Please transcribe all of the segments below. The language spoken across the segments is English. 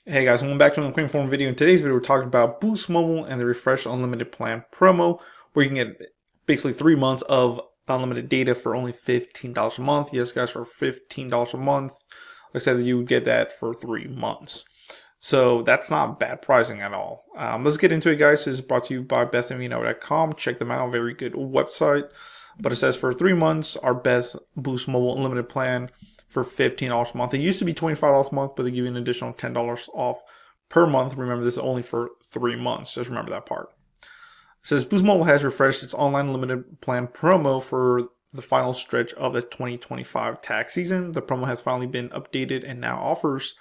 Hey guys, welcome back to another quick form video. In today's video, we're talking about Boost Mobile and the Refresh Unlimited Plan promo, where you can get basically 3 months of unlimited data for only $15 a month. Yes, guys, for $15 a month. Like I said, you would get that for 3 months. So that's not bad pricing at all. Let's get into it, guys. This is brought to you by bestmvno.com. Check them out. Very good website. But it says for 3 months, our best Boost Mobile Unlimited Plan for $15 a month. It used to be $25 a month, but they give you an additional $10 off per month. Remember, this is only for 3 months. Just remember that part. It says Boost Mobile has refreshed its online unlimited plan promo for the final stretch of the 2025 tax season. The promo has finally been updated and now offers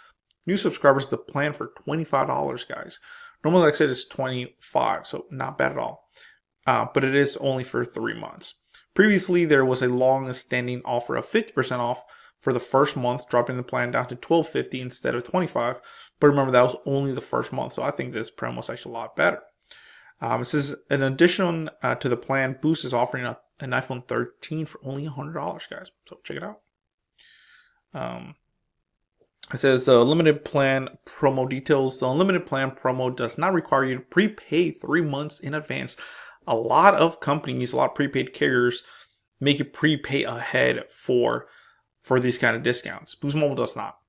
new subscribers the plan for $25, guys. Normally, like I said, it's $25, so not bad at all. But it is only for 3 months. Previously, there was a long-standing offer of 50% off for the first month, dropping the plan down to $12.50 instead of $25. But remember, that was only the first month, so I think this promo is actually a lot better. It says, in addition to the plan, Boost is offering an iPhone 13 for only $100, guys. So check it out. It says the limited plan promo details. The unlimited plan promo does not require you to prepay 3 months in advance. A lot of companies, a lot of prepaid carriers make you prepay ahead for these kind of discounts. Boost Mobile does not.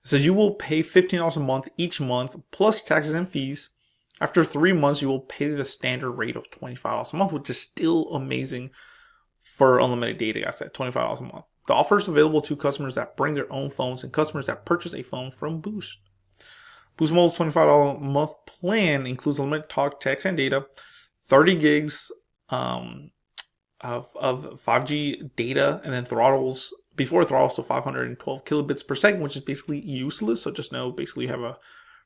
It says you will pay $15 a month each month plus taxes and fees. After 3 months, you will pay the standard rate of $25 a month, which is still amazing for unlimited data. I said $25 a month. The offer is available to customers that bring their own phones and customers that purchase a phone from Boost. Boost Mobile's $25 a month plan includes unlimited talk, text, and data, 30 gigs of 5G data, and then throttles to 512 kilobits per second, which is basically useless. So just know, basically, you have a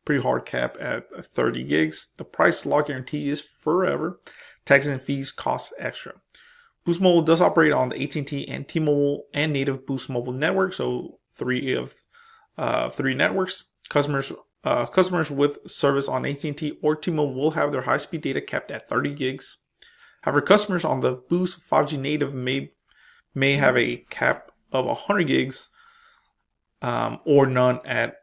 pretty hard cap at 30 gigs. The price lock guarantee is forever. Taxes and fees cost extra. Boost Mobile does operate on the AT&T and T-Mobile and native Boost Mobile network, so 3 networks. Customers with service on AT&T or T-Mobile will have their high-speed data capped at 30 gigs. However, customers on the Boost 5G native may have a cap of 100 gigs or none at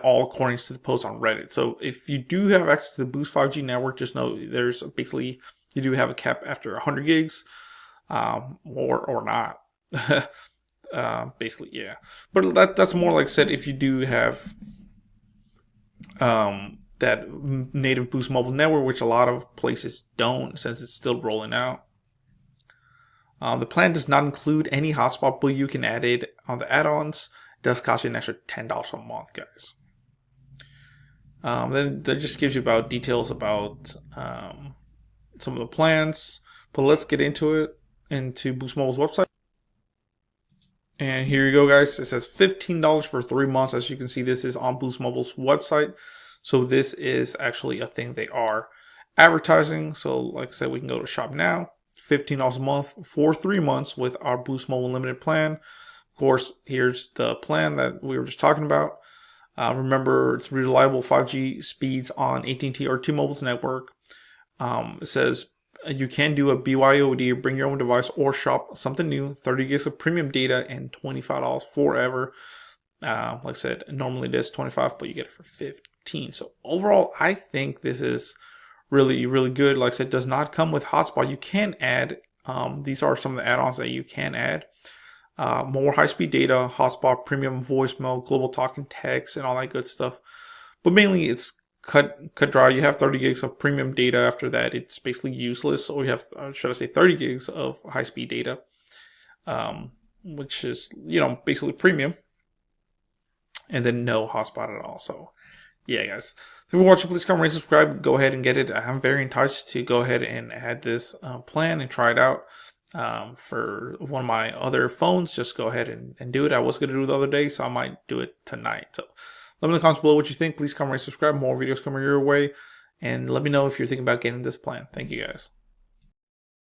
all, according to the post on Reddit. So if you do have access to the Boost 5G network, just know there's basically, you do have a cap after 100 gigs or not. Basically, yeah. But that's more like I said, if you do have that native Boost Mobile network, which a lot of places don't since it's still rolling out. The plan does not include any hotspot, but you can add it on the add-ons. It does cost you an extra $10 a month, guys. Then that just gives you about details about some of the plans. But let's get into Boost Mobile's website. And here you go, guys. It says $15 for 3 months. As you can see, this is on Boost Mobile's website. So this is actually a thing they are advertising. So like I said, we can go to shop now. $15 a month for 3 months with our Boost Mobile Limited plan. Of course, here's the plan that we were just talking about. Remember, it's reliable 5G speeds on AT&T or T-Mobile's network. It says you can do a BYOD, bring your own device, or shop something new. 30 gigs of premium data and $25 forever. Like I said, normally it is $25, but you get it for $15. So overall, I think this is really, really good. Like I said, it does not come with hotspot. You can add, these are some of the add-ons that you can add. More high-speed data, hotspot, premium voicemail, global talk and text, and all that good stuff. But mainly it's cut dry. You have 30 gigs of premium data. After that, it's basically useless. Or you have, should I say, 30 gigs of high-speed data, which is, basically premium. And then no hotspot at all. So yeah, guys. If you're watching, please comment, rate, subscribe. Go ahead and get it. I'm very enticed to go ahead and add this plan and try it out for one of my other phones. Just go ahead and do it. I was going to do it the other day, so I might do it tonight. So let me know in the comments below what you think. Please comment, rate, subscribe. More videos coming your way. And let me know if you're thinking about getting this plan. Thank you, guys.